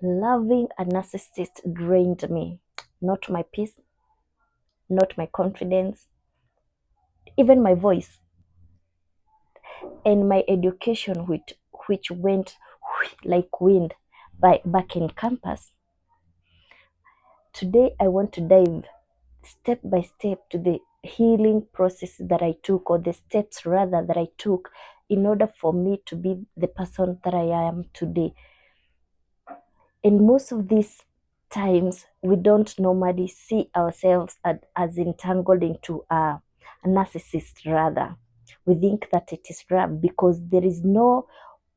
Loving a narcissist drained me. Not my peace, not my confidence, even my voice, and my education, which went like wind back in campus. Today, I want to dive step by step to the healing process that I took, or the steps rather that I took in order for me to be the person that I am today. And most of these times, we don't normally see ourselves as entangled into a narcissist, rather. We think that it is love because there is no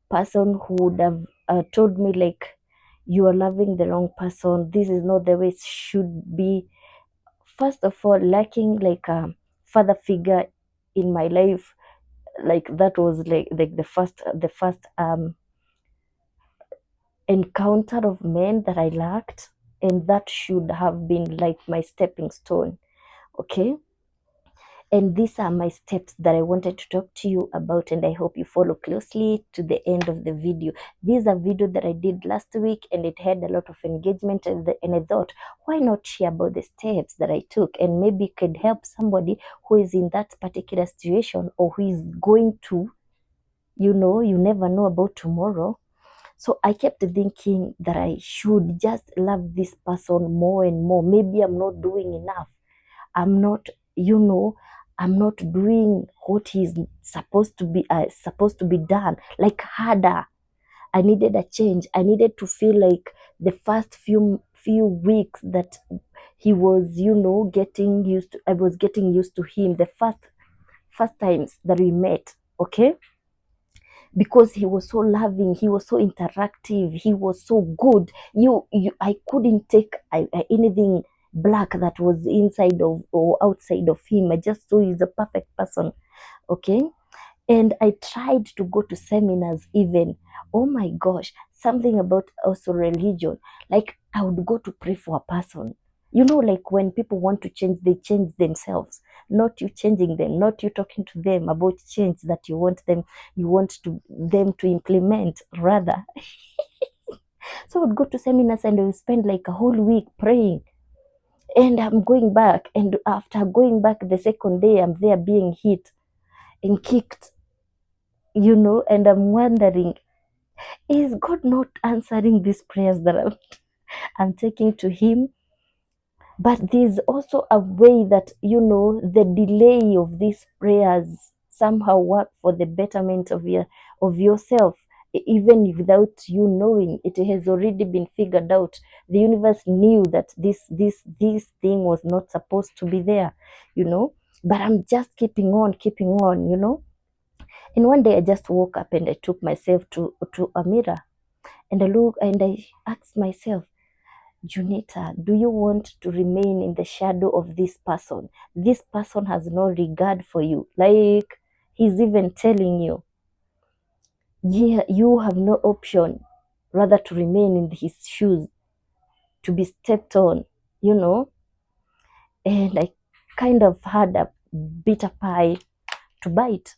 person who would have told me, like, you are loving the wrong person. This is not the way it should be. First of all, lacking like a father figure in my life, like that was like the first encounter of men that I lacked, and that should have been like my stepping stone. Okay, and these are my steps that I wanted to talk to you about, and I hope you follow closely to the end of the video. This is a video that I did last week, and it had a lot of engagement, and I thought, why not share about the steps that I took, and maybe it could help somebody who is in that particular situation, or who is going to, you never know about tomorrow. So I kept thinking that I should just love this person more and more. Maybe I'm not doing enough. I'm not, you know, I'm not doing what is supposed to be done, like harder. I needed a change. I needed to feel like the first few weeks that he was, getting used to. I was getting used to him. The first times that we met. Okay, because he was so loving, he was so interactive, he was so good. I couldn't take anything black that was inside of or outside of him. I just saw he's a perfect person. Okay, and I tried to go to seminars even. Oh my gosh, something about also religion. Like, I would go to pray for a person. Like when people want to change, they change themselves. Not you changing them, not you talking to them about change that you want them to implement, rather. So I would go to seminars and I would spend like a whole week praying. And I'm going back, and after going back the second day, I'm there being hit and kicked, and I'm wondering, is God not answering these prayers that I'm taking to Him? But there's also a way that, the delay of these prayers somehow work for the betterment of yourself, even without you knowing. It has already been figured out. The universe knew that this thing was not supposed to be there, but I'm just keeping on. And one day I just woke up and I took myself to a mirror, and I look and I asked myself, Junita, do you want to remain in the shadow of this person? This person has no regard for you. Like, he's even telling you, yeah, you have no option rather to remain in his shoes, to be stepped on, you know. And I kind of had a bitter pie to bite.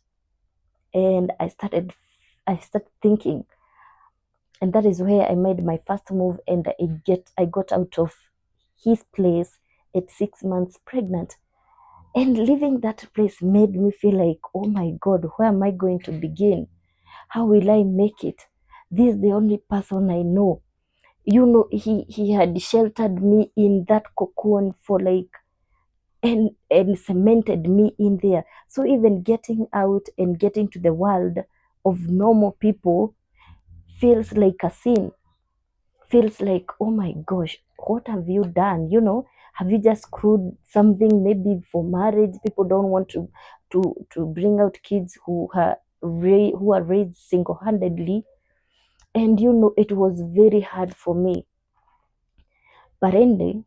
And I started thinking, and that is where I made my first move, and I got out of his place at 6 months pregnant. And leaving that place made me feel like, oh my God, where am I going to begin? How will I make it? This is the only person I know. He had sheltered me in that cocoon for like, and cemented me in there. So even getting out and getting to the world of normal people feels like a sin, feels like, oh my gosh, what have you done? Have you just screwed something? Maybe for marriage, people don't want to bring out kids who are raised single-handedly. And it was very hard for me. But anyway,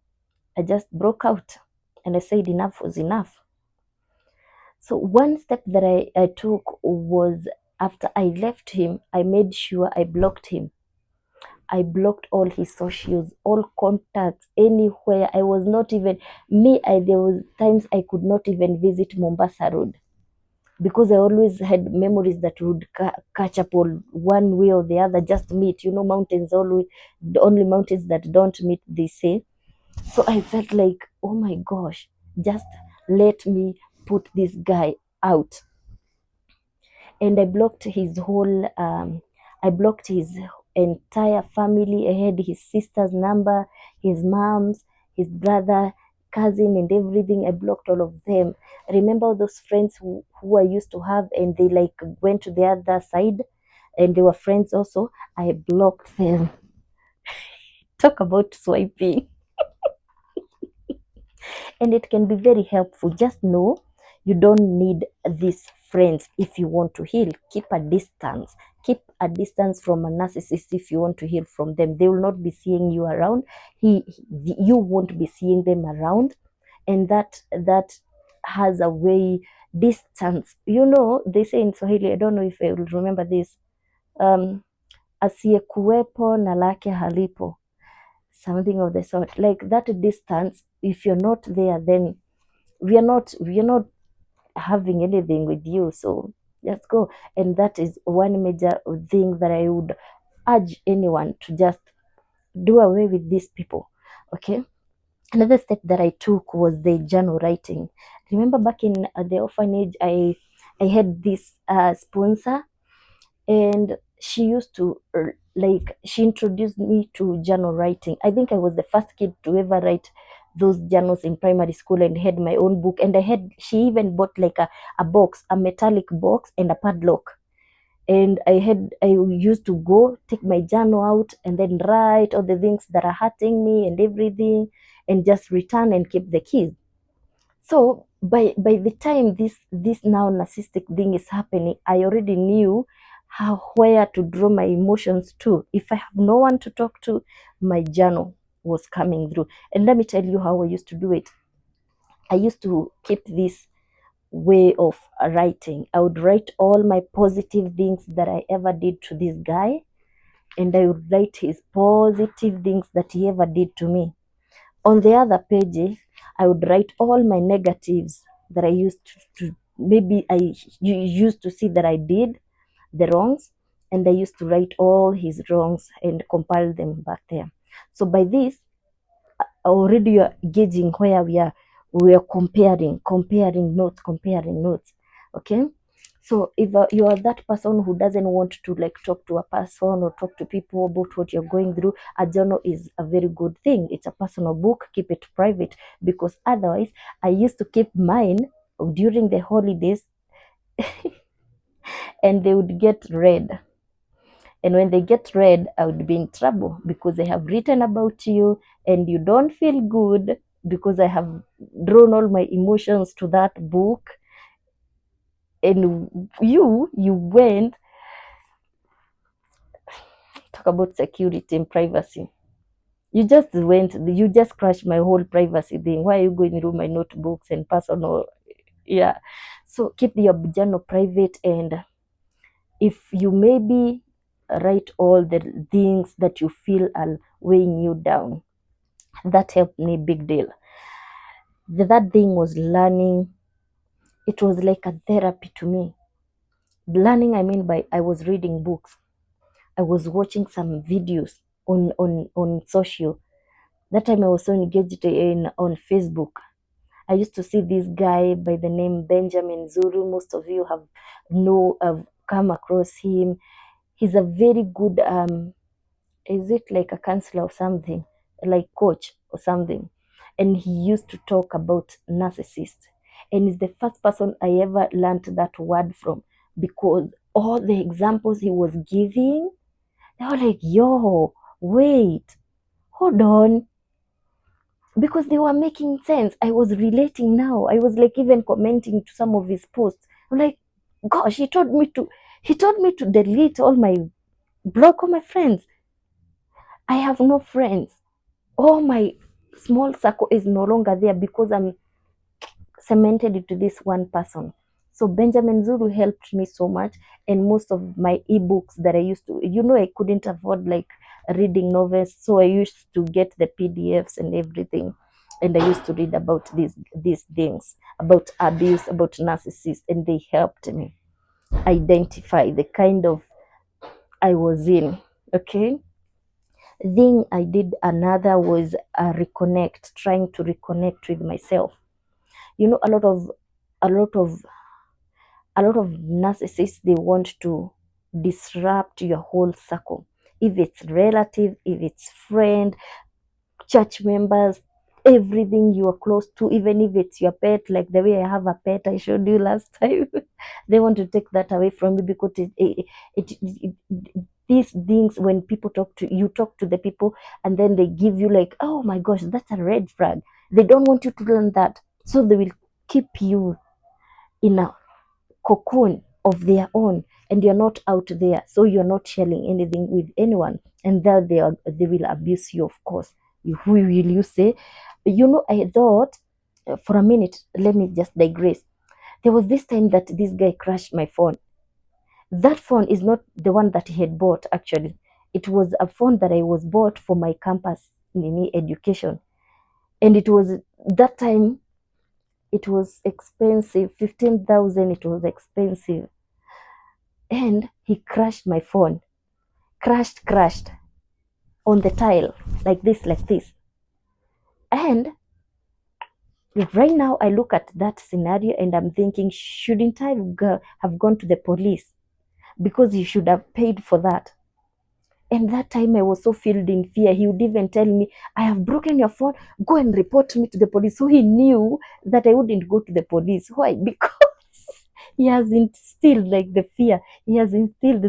I just broke out and I said enough was enough. So one step that I took was, after I left him, I made sure I blocked him. I blocked all his socials, all contacts, anywhere. I was not even there was times I could not even visit Mombasa Road. because I always had memories that would catch up on one way or the other, just meet. Mountains always, the only mountains that don't meet, they say. So I felt like, oh my gosh, just let me put this guy out. And I blocked his entire family. I had his sister's number, his mom's, his brother, cousin, and everything. I blocked all of them. Remember those friends who I used to have, and they like went to the other side, and they were friends also. I blocked them. Talk about swiping. And it can be very helpful. Just know you don't need these friends if you want to heal. Keep a distance. Keep a distance from a narcissist if you want to heal from them. They will not be seeing you around. You won't be seeing them around, and that has a way distance. They say in Swahili. I don't know if I will remember this. Um, asiyekuwepo na lake halipo, something of the sort, like that distance. If you're not there, then we are not having anything with you, so just go. And that is one major thing that I would urge anyone to just do away with these people. Okay. Another step that I took was the journal writing. Remember back in the orphanage, I had this sponsor, and she used to she introduced me to journal writing. I think I was the first kid to ever write those journals in primary school, and had my own book. And she even bought like a box, a metallic box, and a padlock. And I used to go take my journal out and then write all the things that are hurting me and everything, and just return and keep the keys. So by the time this now narcissistic thing is happening, I already knew where to draw my emotions to. If I have no one to talk to, my journal was coming through. And let me tell you how I used to do it. I used to keep this way of writing. I would write all my positive things that I ever did to this guy, and I would write his positive things that he ever did to me. On the other page, I would write all my negatives that I used to maybe you used to see that I did the wrongs, and I used to write all his wrongs and compile them back there. So by this, already you're gauging where we are comparing notes. Okay. So if you are that person who doesn't want to like talk to a person or talk to people about what you're going through, a journal is a very good thing. It's a personal book. Keep it private, because otherwise, I used to keep mine during the holidays, and they would get read. And when they get read, I would be in trouble, because they have written about you, and you don't feel good, because I have drawn all my emotions to that book. And you went, talk about security and privacy. You just crushed my whole privacy thing. Why are you going through my notebooks and personal? Yeah. So keep your journal private, and if you maybe write all the things that you feel are weighing you down, that helped me big deal. That thing was learning. It was like a therapy to me. Learning, I mean by I was reading books. I was watching some videos on social. That time I was so engaged on Facebook. I used to see this guy by the name Benjamin Zuru. Most of you have come across him. He's a very good is it like a counselor or something, like coach or something. And he used to talk about narcissist. And he's the first person I ever learned that word from, because all the examples he was giving, they were like, yo, wait, hold on. Because they were making sense. I was relating now. I was like even commenting to some of his posts. I'm like, gosh, he told me to delete block all my friends. I have no friends. All my small circle is no longer there, because I'm cemented into this one person. So Benjamin Zulu helped me so much. And most of my ebooks that I used to, I couldn't afford like reading novels, so I used to get the PDFs and everything. and I used to read about these things, about abuse, about narcissists, and they helped me identify the kind of I was in. Okay. Thing I did another was trying to reconnect with myself. You know, a lot of a lot of narcissists, they want to disrupt your whole circle. If it's relative, if it's friend, church members, everything you are close to, even if it's your pet, like the way I have a pet I showed you last time. They want to take that away from you because these things, when people talk to the people, and then they give you like, oh my gosh, that's a red flag. They don't want you to learn that, so they will keep you in a cocoon of their own, and you're not out there, so you're not sharing anything with anyone, and that they will abuse you, of course. Who will you say? I thought, for a minute, let me just digress. There was this time that this guy crashed my phone. That phone is not the one that he had bought, actually. It was a phone that I was bought for my campus mini education, and it was that time, it was expensive, 15,000. It was expensive, and he crashed my phone. Crashed on the tile, like this. And right now I look at that scenario and I'm thinking, shouldn't I have gone to the police? Because he should have paid for that. And that time I was so filled in fear. He would even tell me, I have broken your phone, go and report me to the police. So he knew that I wouldn't go to the police. Why? Because he has instilled like the fear. He has instilled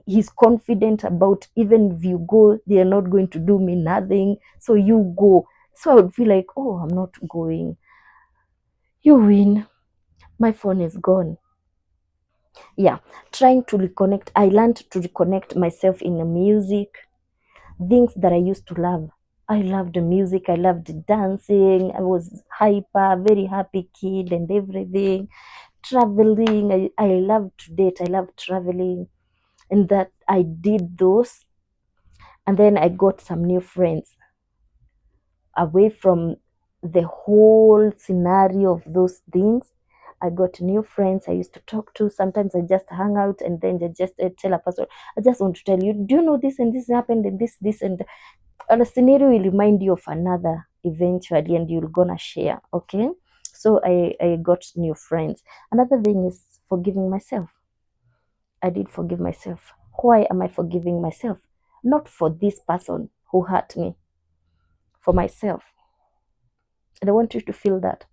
he's confident about, even if you go, they are not going to do me nothing. So you go. So I would feel like, oh, I'm not going. You win. My phone is gone. Yeah. Trying to reconnect. I learned to reconnect myself in the music, things that I used to love. I loved music, I loved dancing, I was hyper, very happy kid and everything. Traveling, I love to date, I love traveling, and that I did those. And then I got some new friends away from the whole scenario of those things. I got new friends I used to talk to. Sometimes I just hang out and then I just tell a person, I just want to tell you, do you know this and this happened and this and a scenario will remind you of another eventually, and you're gonna share. Okay. So I got new friends. Another thing is forgiving myself. I did forgive myself. Why am I forgiving myself? Not for this person who hurt me, for myself. And I want you to feel that.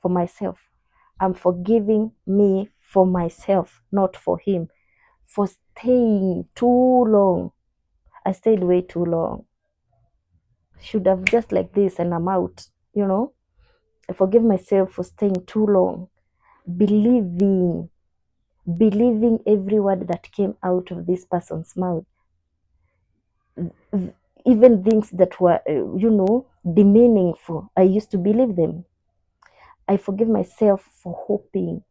For myself. I'm forgiving me for myself, not for him. For staying too long. I stayed way too long. Should have just like this and I'm out, you know. I forgive myself for staying too long, believing, believing every word that came out of this person's mouth, even things that were, demeaningful. I used to believe them. I forgive myself for hoping.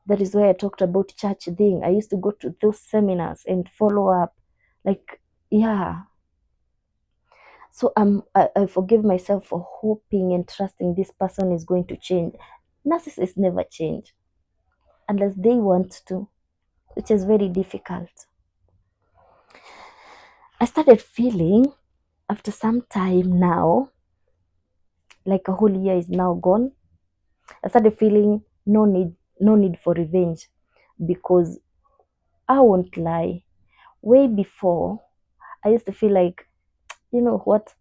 That is why I talked about church thing. I used to go to those seminars and follow up, like, yeah. So I forgive myself for hoping and trusting this person is going to change. Narcissists never change unless they want to, which is very difficult. I started feeling after some time now, like a whole year is now gone, I started feeling no need for revenge, because I won't lie. Way before, I used to feel like, you know what?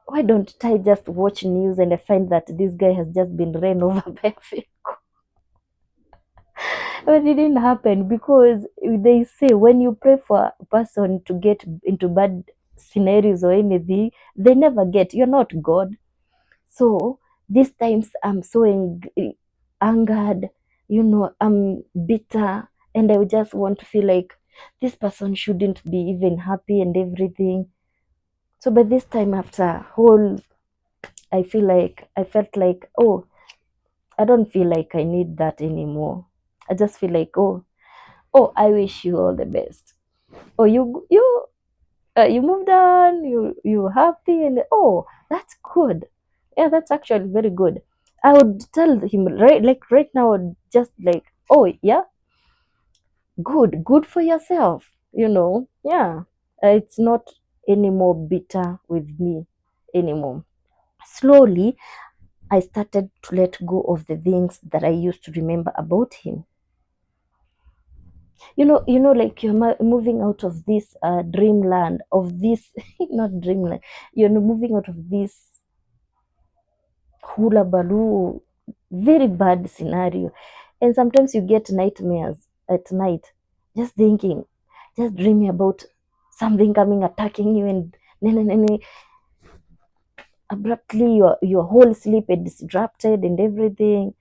Why don't I just watch news and I find that this guy has just been ran over by a vehicle? But it didn't happen, because they say when you pray for a person to get into bad scenarios or anything, they never get. You're not God. So these times I'm so angered, I'm bitter, and I just want to feel like this person shouldn't be even happy and everything. So by this time, after whole, I felt like, oh, I don't feel like I need that anymore. I just feel like, oh, I wish you all the best. Oh, you moved on. You happy, and oh, That's good. Yeah, that's actually very good. I would tell him right now, I would just like, oh yeah, good for yourself. Yeah. It's not anymore bitter with me anymore. Slowly, I started to let go of the things that I used to remember about him. Like you're moving out of this dreamland of this, not dreamland. You're moving out of this hula baloo, very bad scenario. And sometimes you get nightmares at night, just thinking, just dreaming about something coming attacking you, and then abruptly your whole sleep is disrupted and everything.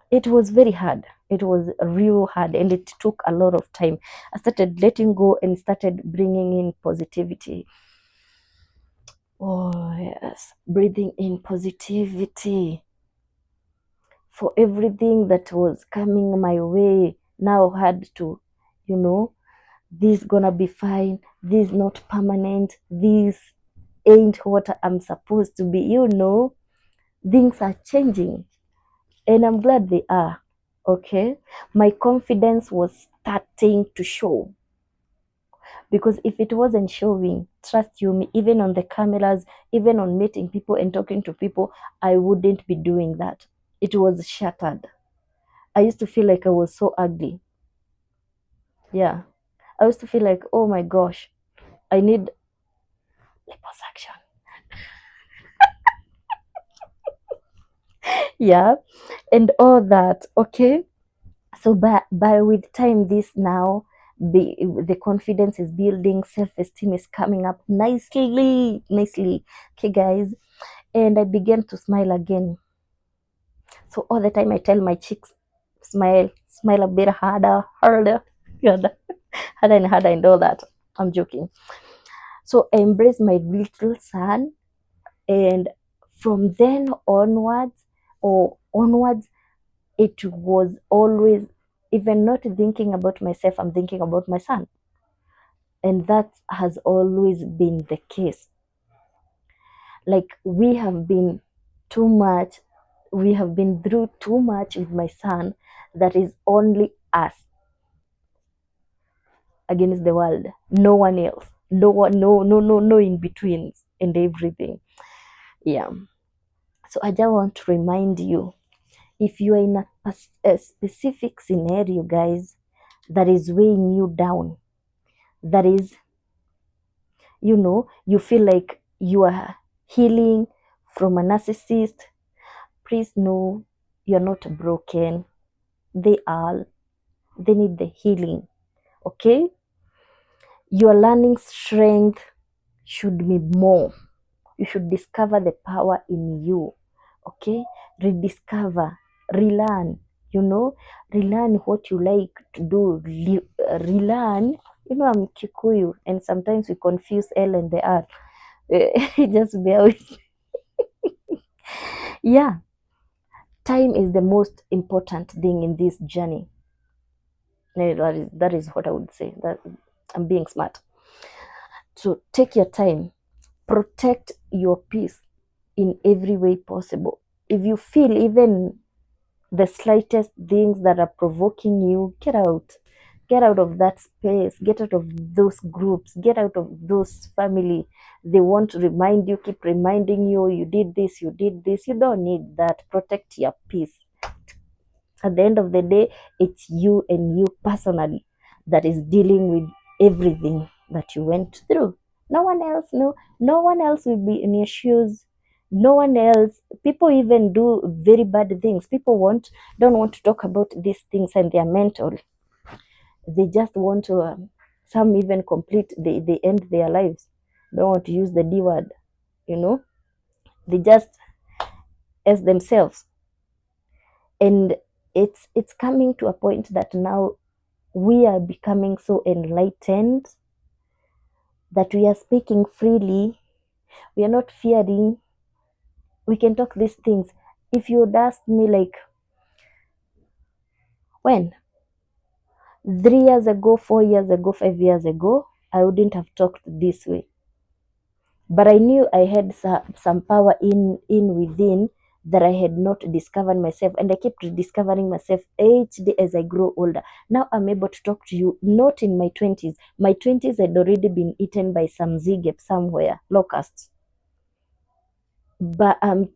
It was very hard. It was real hard, and it took a lot of time. I started letting go and started bringing in positivity. Oh yes, breathing in positivity for everything that was coming my way. Now had to, you know this gonna be fine, this not permanent, this ain't what I'm supposed to be. Things are changing, and I'm glad they are. Okay, my confidence was starting to show, because if it wasn't showing, trust you me, even on the cameras, even on meeting people and talking to people, I wouldn't be doing that. It was shattered. I used to feel like I was so ugly. Yeah. I used to feel like, oh my gosh, I need liposuction. Yeah. And all that. Okay. So by with time, this now, the confidence is building, self-esteem is coming up nicely. Okay, guys. And I began to smile again. So all the time I tell my cheeks, smile a bit harder, harder, harder and all that. I'm joking. So I embraced my little son, and from then onwards, it was always, even not thinking about myself, I'm thinking about my son. And that has always been the case. Like we have been through too much with my son, that is only us against the world, no one else, no one, no in betweens and everything. Yeah. So I just want to remind you, if you are in a specific scenario, guys, that is weighing you down, that is, you feel like you are healing from a narcissist, please know you're not broken. They need the healing. Okay, your learning strength should be more. You should discover the power in you. Okay, rediscover, relearn, relearn what you like to do, relearn. I'm Kikuyu, and sometimes we confuse L and the R. Just bear with. Yeah, time is the most important thing in this journey. That is what I would say. That I'm being smart. So take your time, protect your peace in every way possible. If you feel even the slightest things that are provoking you, get out of that space, get out of those groups, get out of those family. They want to remind you, keep reminding you, you did this, you did this. You don't need that. Protect your peace. At the end of the day, it's you and you personally that is dealing with everything that you went through. No one else. No one else will be in your shoes. No one else. People even do very bad things. People don't want to talk about these things, and they are mental. They just want to, some even they end their lives. Don't want to use the D word, you know. They just as themselves. And it's coming to a point that now we are becoming so enlightened that we are speaking freely. We are not fearing. We can talk these things. If you would ask me, like, when 3 years ago, 4 years ago, 5 years ago, I wouldn't have talked this way. but I knew I had some power in within that I had not discovered myself, and I kept rediscovering myself each day as I grow older. Now I'm able to talk to you, not in my 20s. My 20s had already been eaten by some zigep somewhere, locusts. But I'm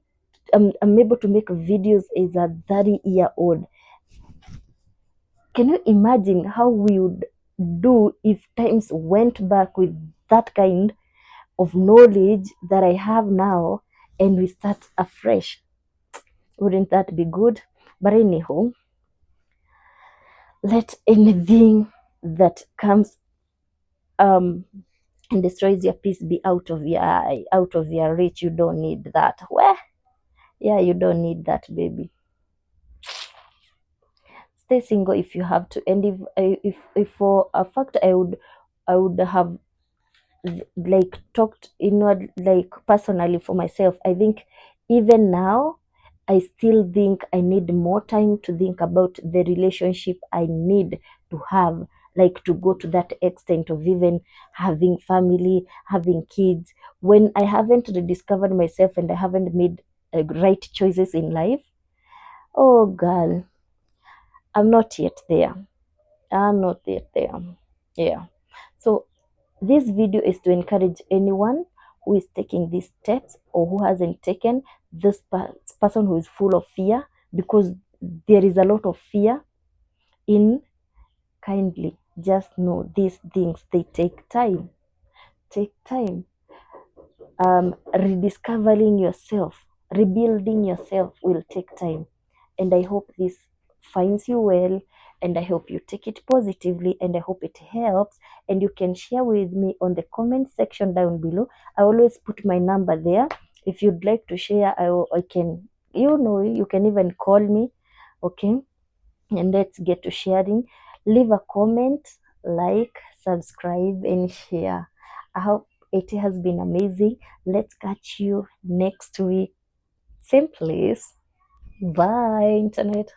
able to make videos as a 30-year-old. Can you imagine how we would do if times went back with that kind of knowledge that I have now, and we start afresh? Wouldn't that be good? But anyhow, let anything that comes and destroys your peace be out of your reach. You don't need that. Well, yeah, you don't need that, baby. Stay single if you have to. And if for a fact I would have like talked inward, like personally for myself, I think even now I still think I need more time to think about the relationship I need to have, like to go to that extent of even having family, having kids, when I haven't rediscovered myself and I haven't made right choices in life. Oh girl, I'm not yet there. I'm not yet there. Yeah. So this video is to encourage anyone who is taking these steps or who hasn't taken this person who is full of fear, because there is a lot of fear in. Kindly just know these things, they take time. Take time. Rediscovering yourself, rebuilding yourself will take time. And I hope this finds you well, and I hope you take it positively, and I hope it helps. And you can share with me on the comment section down below. I always put my number there. If you'd like to share, I can, you can even call me. Okay, and let's get to sharing. Leave a comment, like, subscribe, and share. I hope it has been amazing. Let's catch you next week, same place. Bye, internet.